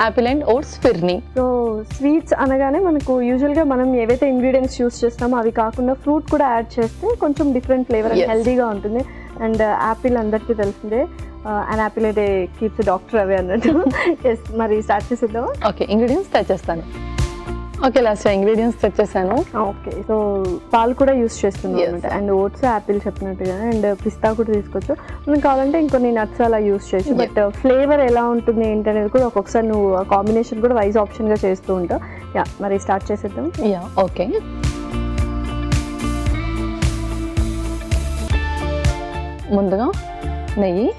Apple and oats phirni. So sweets అనగానే మనకు యూజువల్గా మనం ఏవైతే ఇంగ్రీడియంట్స్ యూస్ చేస్తామో అవి కాకుండా ఫ్రూట్ కూడా యాడ్ చేస్తే కొంచెం డిఫరెంట్ ఫ్లేవర్ అండ్ హెల్దీగా ఉంటుంది. అండ్ యాపిల్ అందరికీ తెలిసిందే, అండ్ యాపిల్ అయితే కీప్స్ డాక్టర్ అవే అన్నట్టు. ఎస్, మరి స్టార్ట్ చేసేద్దామా? ఓకే, ఇంగ్రీడియంట్స్ తెచ్చేస్తాను. ఓకే, లాస్ట్ ఇంగ్రీడియంట్స్ తెచ్చేసాను. ఓకే, సో పాలు కూడా యూస్ చేస్తున్నాం అనమాట. అండ్ ఓట్స్, యాపిల్ చెప్పినట్టుగా, అండ్ పిస్తా కూడా తీసుకోవచ్చు. మనం కావాలంటే ఇంకొన్ని నట్స్ అలా యూస్ చేయొచ్చు. బట్ ఫ్లేవర్ ఎలా ఉంటుంది ఏంటనేది కూడా ఒక్కొక్కసారి నువ్వు కాంబినేషన్ కూడా వైజ్ ఆప్షన్గా చేస్తూ ఉంటావు. యా, మరి స్టార్ట్ చేసేద్దాం. Yeah, okay. ముందుగా నెయ్యి,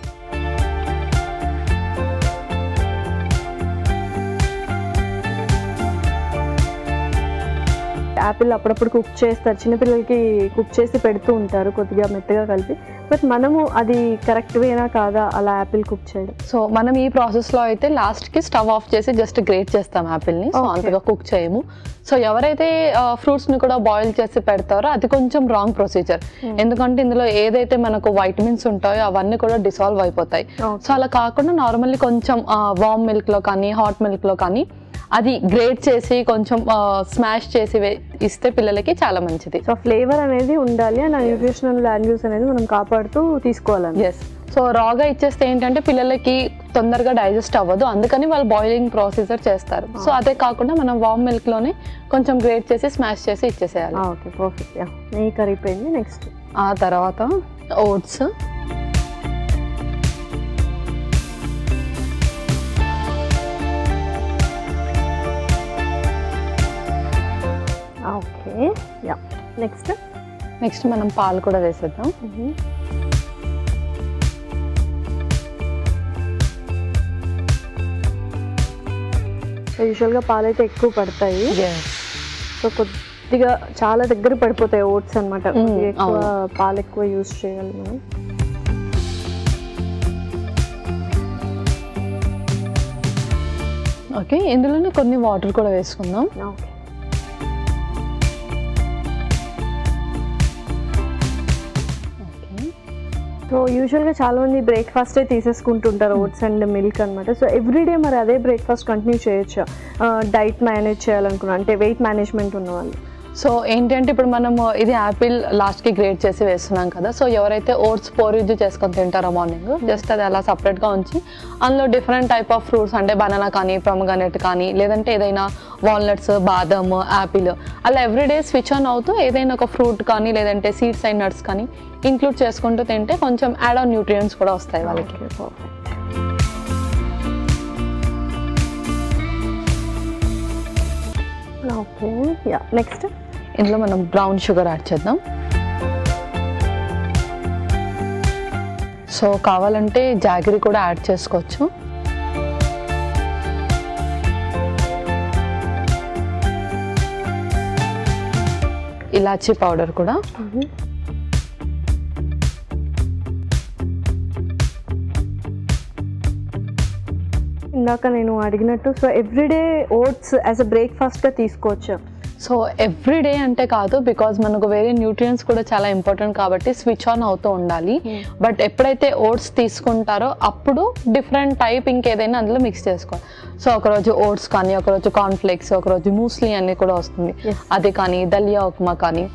యాపిల్ అప్పుడప్పుడు కుక్ చేస్తారు, చిన్నపిల్లలకి కుక్ చేసి పెడుతూ ఉంటారు కొద్దిగా మెత్తగా కలిపి. బట్ మనము అది కరెక్ట్ వేనా కాదా అలా యాపిల్ కుక్ చేయడం? సో మనం ఈ ప్రాసెస్లో అయితే లాస్ట్కి స్టవ్ ఆఫ్ చేసి జస్ట్ గ్రేట్ చేస్తాం యాపిల్ని. సో అంతగా కుక్ చేయము. సో ఎవరైతే ఫ్రూట్స్ని కూడా బాయిల్ చేసి పెడతారో అది కొంచెం రాంగ్ ప్రొసీజర్. ఎందుకంటే ఇందులో ఏదైతే మనకు వైటమిన్స్ ఉంటాయో అవన్నీ కూడా డిసాల్వ్ అయిపోతాయి. సో అలా కాకుండా నార్మల్లీ కొంచెం వార్మ్ మిల్క్లో కానీ హాట్ మిల్క్లో కానీ అది గ్రేట్ చేసి కొంచెం స్మాష్ చేసి ఇస్తే పిల్లలకి చాలా మంచిది. సో ఫ్లేవర్ అనేది ఉండాలి అండ్ న్యూట్రిషనల్ వాల్యూస్ అనేది మనం కాపాడుతూ తీసుకోవాలని. ఎస్, సో రాగా ఇచ్చేస్తే ఏంటంటే పిల్లలకి తొందరగా డైజెస్ట్ అవ్వదు, అందుకని వాళ్ళు బాయిలింగ్ ప్రొసీజర్ చేస్తారు. సో అదే కాకుండా మనం వార్మ్ మిల్క్లోనే కొంచెం గ్రేట్ చేసి స్మాష్ చేసి ఇచ్చేసేయాలి. Okay, perfect. నెయ్యి కరిగిపోయింది. నెక్స్ట్ ఆ తర్వాత ఓట్స్, ఓకే. యా, నెక్స్ట్ మనం పాలు కూడా వేసేద్దాం. యూజువల్గా పాలు అయితే ఎక్కువ పడతాయి. సో కొద్దిగా చాలా దగ్గర పడిపోతాయి ఓట్స్ అనమాట. ఎక్కువ పాలు ఎక్కువ యూజ్ చేయాలి మనం. ఓకే, ఇందులోనే కొన్ని వాటర్ కూడా వేసుకుందాం. ఓకే, సో యూజువల్గా చాలా మంది బ్రేక్ఫాస్టే తీసేసుకుంటుంటారు ఓట్స్ అండ్ మిల్క్ అనమాట. సో ఎవ్రీడే మరి అదే బ్రేక్ఫాస్ట్ కంటిన్యూ చేయొచ్చా డైట్ మేనేజ్ చేయాలనుకున్నా, అంటే వెయిట్ మేనేజ్మెంట్ ఉన్న వాళ్ళు? సో ఏంటంటే ఇప్పుడు మనము ఇది యాపిల్ లాస్ట్కి గ్రేట్ చేసి వేస్తున్నాం కదా. సో ఎవరైతే ఓట్స్ పోరిజ్ చేసుకొని తింటారో మార్నింగ్, జస్ట్ అది అలా సపరేట్గా ఉంచి అందులో డిఫరెంట్ టైప్ ఆఫ్ ఫ్రూట్స్ అంటే బనానా కానీ, ప్రొమోగ్రానేట్ కానీ, లేదంటే ఏదైనా వాల్నట్స్, బాదం, యాపిల్ అలా ఎవ్రీడే స్విచ్ ఆన్ అవుతూ ఏదైనా ఒక ఫ్రూట్ కానీ లేదంటే సీడ్స్ అండ్ నట్స్ కానీ ఇంక్లూడ్ చేసుకుంటూ తింటే కొంచెం యాడ్ ఆన్ న్యూట్రియంట్స్ కూడా వస్తాయి వాళ్ళకి. ఓకే, యా, నెక్స్ట్ ఇందులో మనం బ్రౌన్ షుగర్ యాడ్ చేద్దాం. సో కావాలంటే జాగరీ కూడా యాడ్ చేసుకోవచ్చు. ఇలాచీ పౌడర్ కూడా. ఇందాక నేను అడిగినట్టు so everyday oats as a బ్రేక్ఫాస్ట్గా తీసుకోవచ్చు. సో ఎవ్రీడే అంటే కాదు, బికాజ్ మనకు వేరే న్యూట్రియంట్స్ కూడా చాలా ఇంపార్టెంట్ కాబట్టి స్విచ్ ఆన్ అవుతూ ఉండాలి. బట్ ఎప్పుడైతే ఓట్స్ తీసుకుంటారో అప్పుడు డిఫరెంట్ టైప్ ఇంకేదైనా అందులో మిక్స్ చేసుకోవాలి. సో ఒకరోజు ఓట్స్ కానీ, ఒకరోజు కార్న్ఫ్లేక్స్, ఒకరోజు మూస్లీ అన్ని కూడా వస్తుంది, అది కానీ దలియా ఉప్మా కానీ.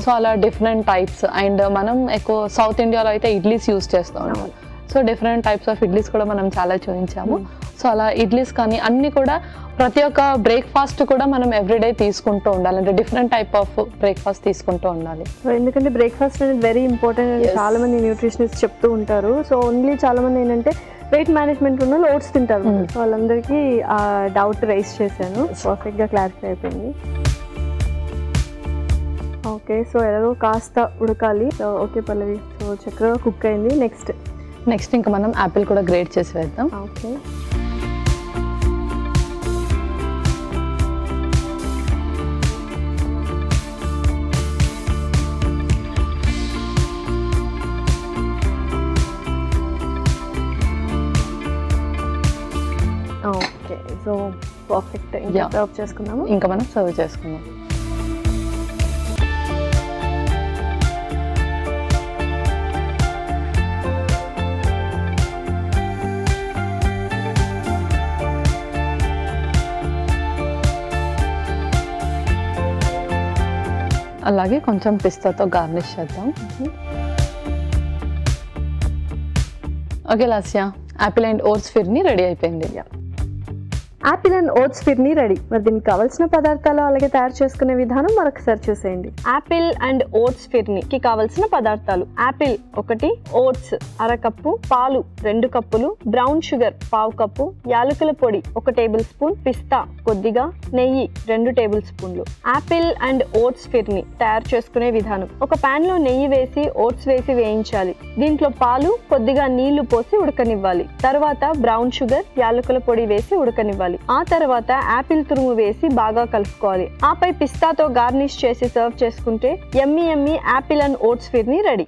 సో అలా డిఫరెంట్ టైప్స్. అండ్ మనం ఎక్కువ సౌత్ ఇండియాలో అయితే ఇడ్లీస్ యూస్ చేస్తూ ఉంటాం. So different types of idlis కూడా మనం చాలా చూపించాము. సో అలా ఇడ్లీస్ కానీ అన్నీ కూడా ప్రతి ఒక్క బ్రేక్ఫాస్ట్ కూడా మనం ఎవ్రీడే తీసుకుంటూ ఉండాలి, అంటే డిఫరెంట్ టైప్ ఆఫ్ బ్రేక్ఫాస్ట్ తీసుకుంటూ ఉండాలి. సో ఎందుకంటే బ్రేక్ఫాస్ట్ అనేది వెరీ ఇంపార్టెంట్ అని చాలా మంది న్యూట్రిషనిస్ట్ చెప్తూ ఉంటారు. సో ఓన్లీ చాలా మంది ఏంటంటే వెయిట్ మేనేజ్మెంట్ ఉన్న వాళ్ళు ఓట్స్ తింటారు. సో వాళ్ళందరికీ ఆ డౌట్ రైస్ చేశాను, పర్ఫెక్ట్గా క్లారిఫై అయిపోయింది. ఓకే, సో ఎలాగో కాస్త ఉడకాలి. సో ఓకే పల్లవి, సో చక్కగా కుక్ అయింది. నెక్స్ట్ ఇంకా మనం యాపిల్ కూడా గ్రేట్ చేసి వేద్దాం. ఓకే, ఓకే, సో పర్ఫెక్ట్. ఇంకా సర్వ్ చేసుకుందాము. ఇంకా మనం సర్వ్ చేసుకుందాం. అలాగే కొంచెం పిస్తాతో గార్నిష్ చేద్దాం. Okay Lasya, apple and oats phirni ready అయిపోయింది. Apple and oats phirni ready. మరి దీనికి కావాల్సిన పదార్థాలు అలాగే తయారు చేసుకునే విధానం మరొకసారి చూసేయండి. యాపిల్ అండ్ ఓట్స్ ఫిర్నీకి కావాల్సిన పదార్థాలు: యాపిల్ 1, ఓట్స్ 1/2 కప్పు, పాలు 2 కప్పులు, బ్రౌన్ షుగర్ 1/2 కప్పు, యాలకుల పొడి 1 టేబుల్ స్పూన్, పిస్తా కొద్దిగా, నెయ్యి 2 టేబుల్ స్పూన్లు. యాపిల్ అండ్ ఓట్స్ ఫిర్నీ తయారు చేసుకునే విధానం: ఒక పాన్ లో నెయ్యి వేసి ఓట్స్ వేసి వేయించాలి. దీంట్లో పాలు కొద్దిగా నీళ్లు పోసి ఉడకనివ్వాలి. తర్వాత బ్రౌన్ షుగర్, యాలకుల పొడి వేసి ఉడకనివ్వాలి. ఆ తర్వాత యాపిల్ తురుము వేసి బాగా కలుపుకోవాలి. ఆపై పిస్తాతో గార్నిష్ చేసి సర్వ్ చేసుకుంటే yummy apple and oats phirni ready.